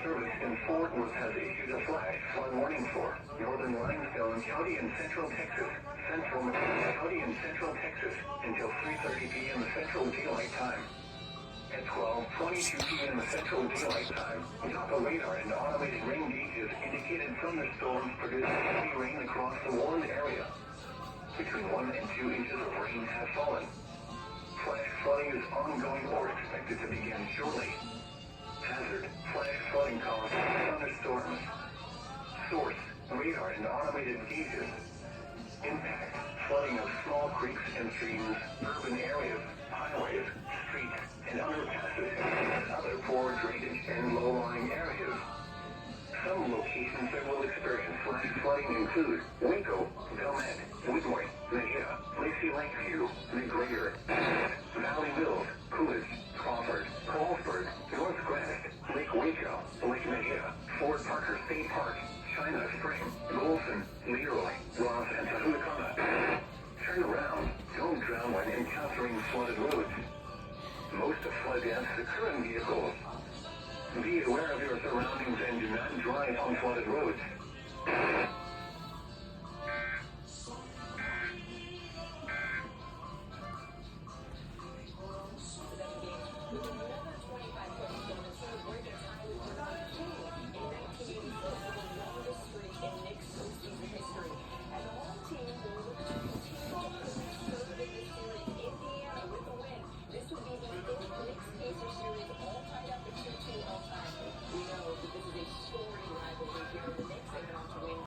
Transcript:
Service in Fort Worth has issued a flash flood warning for northern Limestone County and Central Texas, Central McCoy County and Central Texas until 3:30 p.m. Central Daylight Time. At 12:22 p.m. Central Daylight Time, Doppler radar and automated rain gauges indicated thunder storms produced heavy rain across the warned area. Between 1 and 2 inches of rain have fallen. Flash flooding is ongoing or expected to begin shortly. Hazard: flash flooding caused by thunderstorms. Source: radar and automated gauges. Impact: flooding of small creeks and streams, urban areas, highways, streets, and underpasses, and other poor drainage and low-lying areas. Some locations that will experience flash flooding include Waco, Delmet, Woodward, Mejia, Lacey Lakeview, McGregor, Valley Mills, Coolidge, Crawford, Colesburg, North Granite, Lake Waco, Lake Mejia, Fort Parker State Park, China Spring, Golson, Leroy, Ross, and Tahunacana. Turn around. Don't drown when encountering flooded roads. Most of flood deaths occur in vehicles. Be aware of your surroundings and do not drive on flooded roads.